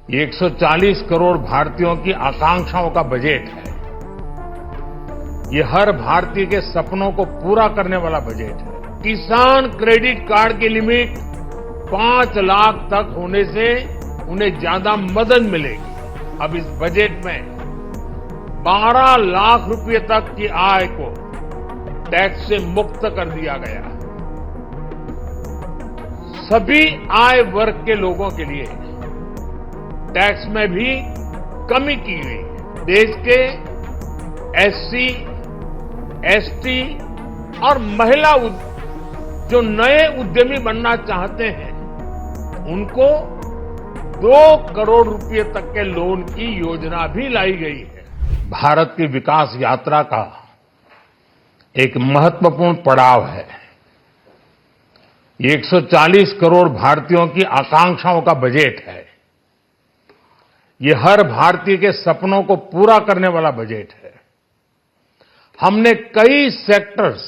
ये 140 करोड़ भारतीयों की आकांक्षाओं का बजट है। ये हर भारतीय के सपनों को पूरा करने वाला बजट है। किसान क्रेडिट कार्ड की लिमिट 5 लाख तक होने से उन्हें ज्यादा मदद मिलेगी। अब इस बजट में 12 लाख रुपए तक की आय को टैक्स से मुक्त कर दिया गया है। सभी आय वर्ग के लोगों के लिए टैक्स में भी कमी की गई है। देश के एससी, एसटी और महिला जो नए उद्यमी बनना चाहते हैं उनको 2 करोड़ रुपए तक के लोन की योजना भी लाई गई है। भारत की विकास यात्रा का एक महत्वपूर्ण पड़ाव है। ये 140 करोड़ भारतीयों की आकांक्षाओं का बजट है। ये हर भारतीय के सपनों को पूरा करने वाला बजट है। हमने कई सेक्टर्स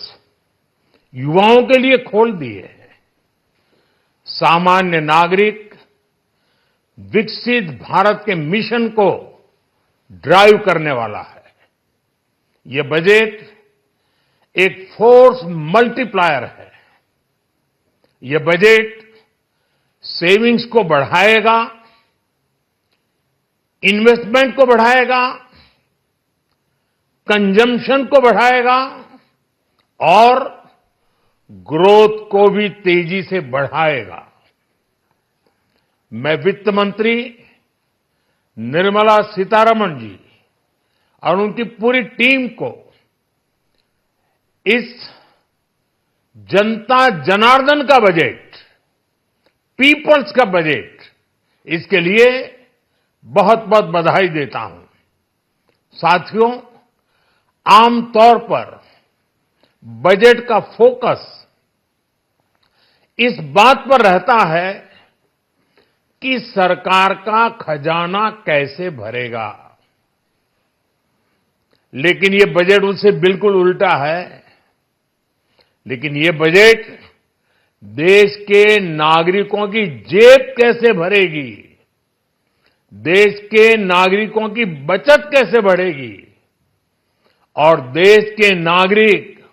युवाओं के लिए खोल दिए हैं। सामान्य नागरिक विकसित भारत के मिशन को ड्राइव करने वाला है। ये बजट एक फोर्स मल्टीप्लायर है। ये बजट सेविंग्स को बढ़ाएगा, इन्वेस्टमेंट को बढ़ाएगा, कंजम्पशन को बढ़ाएगा और ग्रोथ को भी तेजी से बढ़ाएगा। मैं वित्त मंत्री निर्मला सीतारमण जी और उनकी पूरी टीम को इस जनता जनार्दन का बजट, पीपल्स का बजट, इसके लिए बहुत बहुत बधाई देता हूं। साथियों, आमतौर पर बजट का फोकस इस बात पर रहता है कि सरकार का खजाना कैसे भरेगा, लेकिन ये बजट उससे बिल्कुल उल्टा है। लेकिन ये बजट देश के नागरिकों की जेब कैसे भरेगी, देश के नागरिकों की बचत कैसे बढ़ेगी और देश के नागरिक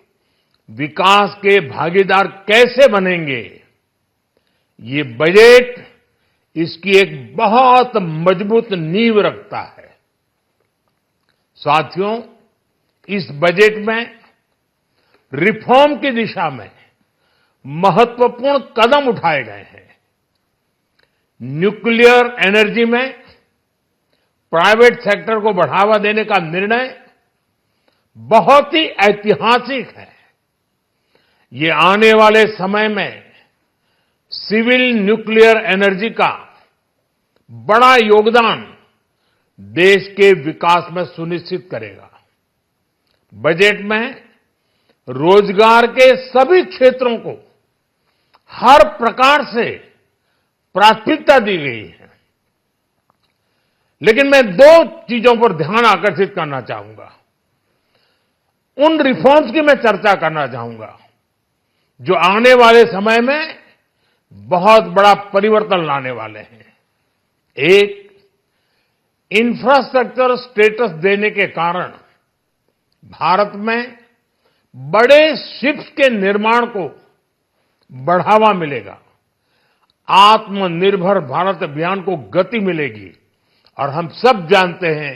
विकास के भागीदार कैसे बनेंगे, ये बजट इसकी एक बहुत मजबूत नींव रखता है। साथियों, इस बजट में रिफॉर्म की दिशा में महत्वपूर्ण कदम उठाए गए हैं। न्यूक्लियर एनर्जी में प्राइवेट सेक्टर को बढ़ावा देने का निर्णय बहुत ही ऐतिहासिक है। ये आने वाले समय में सिविल न्यूक्लियर एनर्जी का बड़ा योगदान देश के विकास में सुनिश्चित करेगा। बजट में रोजगार के सभी क्षेत्रों को हर प्रकार से प्राथमिकता दी गई है। लेकिन मैं 2 चीजों पर ध्यान आकर्षित करना चाहूंगा। उन रिफॉर्म्स की मैं चर्चा करना चाहूंगा जो आने वाले समय में बहुत बड़ा परिवर्तन लाने वाले हैं। एक, इंफ्रास्ट्रक्चर स्टेटस देने के कारण भारत में बड़े शिप्स के निर्माण को बढ़ावा मिलेगा। आत्मनिर्भर भारत अभियान को गति मिलेगी और हम सब जानते हैं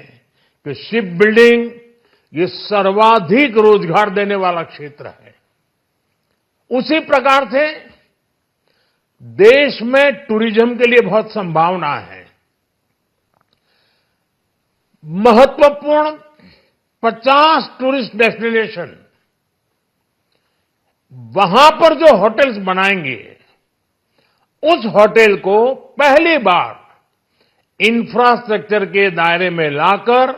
कि शिप बिल्डिंग ये सर्वाधिक रोजगार देने वाला क्षेत्र है। उसी प्रकार से देश में टूरिज्म के लिए बहुत संभावना है। महत्वपूर्ण 50 टूरिस्ट डेस्टिनेशन, वहां पर जो होटल्स बनाएंगे उस होटल को पहली बार इंफ्रास्ट्रक्चर के दायरे में लाकर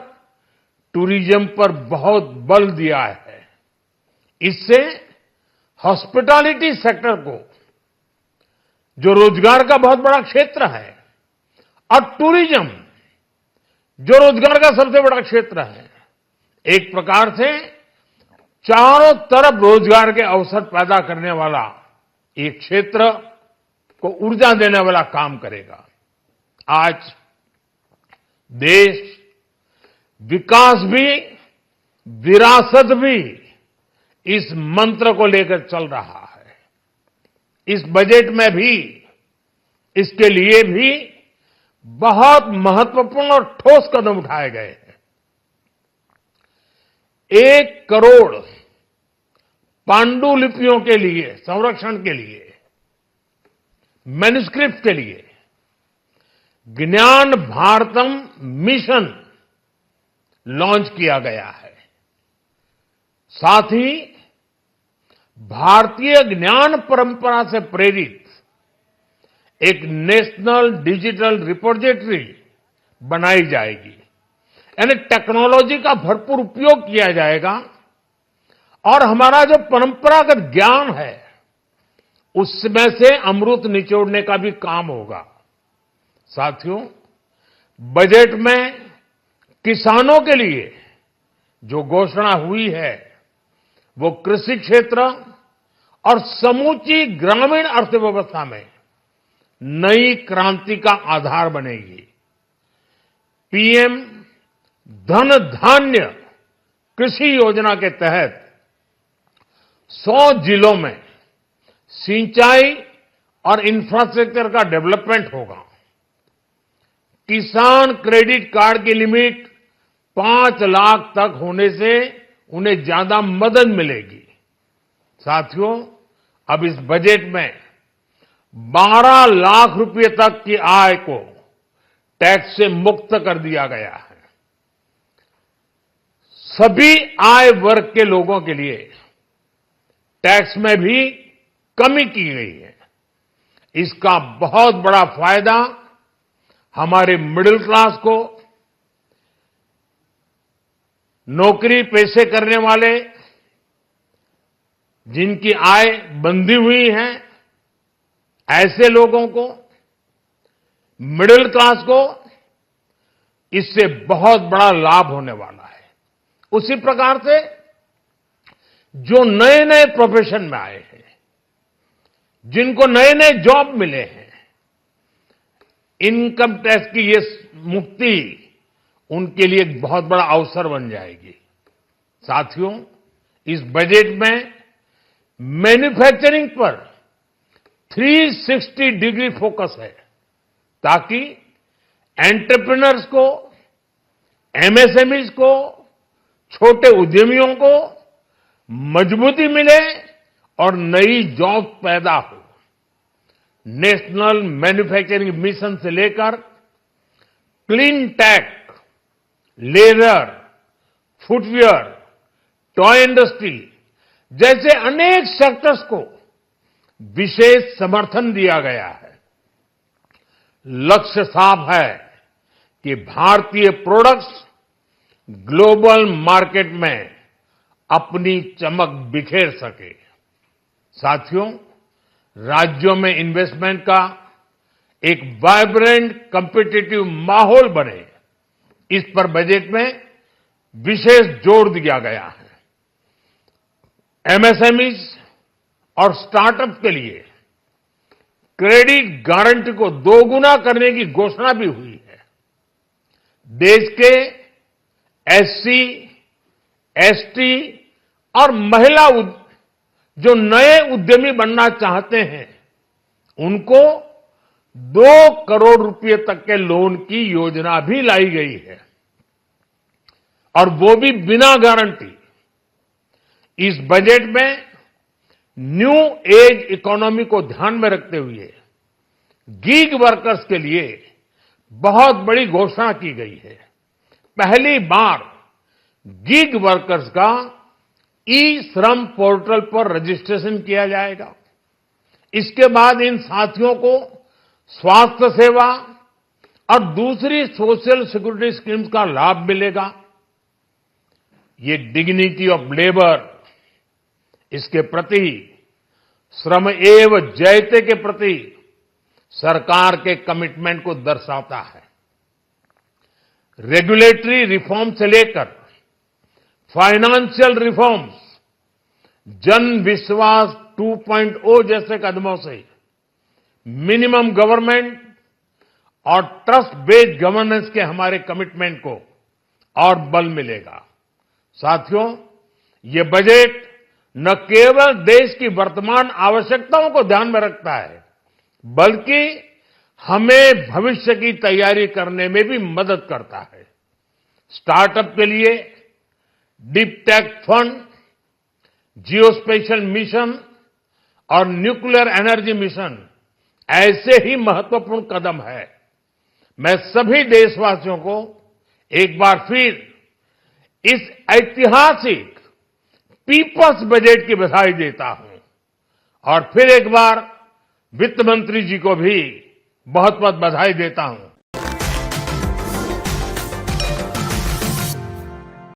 टूरिज्म पर बहुत बल दिया है। इससे हॉस्पिटैलिटी सेक्टर को, जो रोजगार का बहुत बड़ा क्षेत्र है, और टूरिज्म जो रोजगार का सबसे बड़ा क्षेत्र है, एक प्रकार से चारों तरफ रोजगार के अवसर पैदा करने वाला एक क्षेत्र को ऊर्जा देने वाला काम करेगा। आज देश विकास भी, विरासत भी इस मंत्र को लेकर चल रहा है। इस बजट में भी इसके लिए भी बहुत महत्वपूर्ण और ठोस कदम उठाए गए हैं। 1 करोड़ पांडुलिपियों के लिए संरक्षण के लिए, मैन्युस्क्रिप्ट के लिए ज्ञान भारतम मिशन लॉन्च किया गया है। साथ ही भारतीय ज्ञान परंपरा से प्रेरित एक नेशनल डिजिटल रिपोजिटरी बनाई जाएगी। यानी टेक्नोलॉजी का भरपूर उपयोग किया जाएगा और हमारा जो परंपरागत ज्ञान है उसमें से अमृत निचोड़ने का भी काम होगा। साथियों, बजट में किसानों के लिए जो घोषणा हुई है वो कृषि क्षेत्र और समूची ग्रामीण अर्थव्यवस्था में नई क्रांति का आधार बनेगी। पीएम धन धान्य कृषि योजना के तहत 100 जिलों में सिंचाई और इंफ्रास्ट्रक्चर का डेवलपमेंट होगा। किसान क्रेडिट कार्ड की लिमिट 5 लाख तक होने से उन्हें ज्यादा मदद मिलेगी। साथियों, अब इस बजट में 12 लाख रुपए तक की आय को टैक्स से मुक्त कर दिया गया है। सभी आय वर्ग के लोगों के लिए टैक्स में भी कमी की गई है। इसका बहुत बड़ा फायदा हमारे मिडिल क्लास को, नौकरी पेशे करने वाले जिनकी आय बंधी हुई है ऐसे लोगों को, मिडिल क्लास को इससे बहुत बड़ा लाभ होने वाला है। उसी प्रकार से जो नए नए प्रोफेशन में आए हैं, जिनको नए नए जॉब मिले हैं, इनकम टैक्स की ये मुक्ति उनके लिए एक बहुत बड़ा अवसर बन जाएगी। साथियों, इस बजट में मैन्युफैक्चरिंग पर 360 डिग्री फोकस है ताकि एंटरप्रेन्योर्स को, एमएसएमईज को, छोटे उद्यमियों को मजबूती मिले और नई जॉब पैदा हो। नेशनल मैन्युफैक्चरिंग मिशन से लेकर clean tech, leather, footwear, toy industry जैसे अनेक सेक्टर्स को विशेष समर्थन दिया गया है। लक्ष्य साफ है कि भारतीय प्रोडक्ट्स ग्लोबल मार्केट में अपनी चमक बिखेर सके। साथियों, राज्यों में इन्वेस्टमेंट का एक वाइब्रेंट कॉम्पिटिटिव माहौल बने, इस पर बजट में विशेष जोर दिया गया है। एमएसएमईज और स्टार्टअप के लिए क्रेडिट गारंटी को दोगुना करने की घोषणा भी हुई है। देश के एससी, एसटी और महिला जो नए उद्यमी बनना चाहते हैं उनको 2 करोड़ रुपए तक के लोन की योजना भी लाई गई है और वो भी बिना गारंटी। इस बजट में न्यू एज इकोनॉमी को ध्यान में रखते हुए गीग वर्कर्स के लिए बहुत बड़ी घोषणा की गई है। पहली बार गीग वर्कर्स का ई श्रम पोर्टल पर रजिस्ट्रेशन किया जाएगा। इसके बाद इन साथियों को स्वास्थ्य सेवा और दूसरी सोशल सिक्योरिटी स्कीम्स का लाभ मिलेगा। ये डिग्निटी ऑफ लेबर, इसके प्रति श्रम एव जयते के प्रति सरकार के कमिटमेंट को दर्शाता है। रेगुलेटरी रिफॉर्म से लेकर फाइनेंशियल रिफॉर्म्स, जन विश्वास 2.0 जैसे कदमों से मिनिमम गवर्नमेंट और ट्रस्ट बेस्ड गवर्नेंस के हमारे कमिटमेंट को और बल मिलेगा। साथियों, ये बजट न केवल देश की वर्तमान आवश्यकताओं को ध्यान में रखता है, बल्कि हमें भविष्य की तैयारी करने में भी मदद करता है। स्टार्टअप के लिए deep tech fund, geospatial mission और न्यूक्लियर एनर्जी मिशन ऐसे ही महत्वपूर्ण कदम है। मैं सभी देशवासियों को एक बार फिर इस ऐतिहासिक पीपल्स बजट की बधाई देता हूं और फिर एक बार वित्त मंत्री जी को भी बहुत बहुत बधाई देता हूं।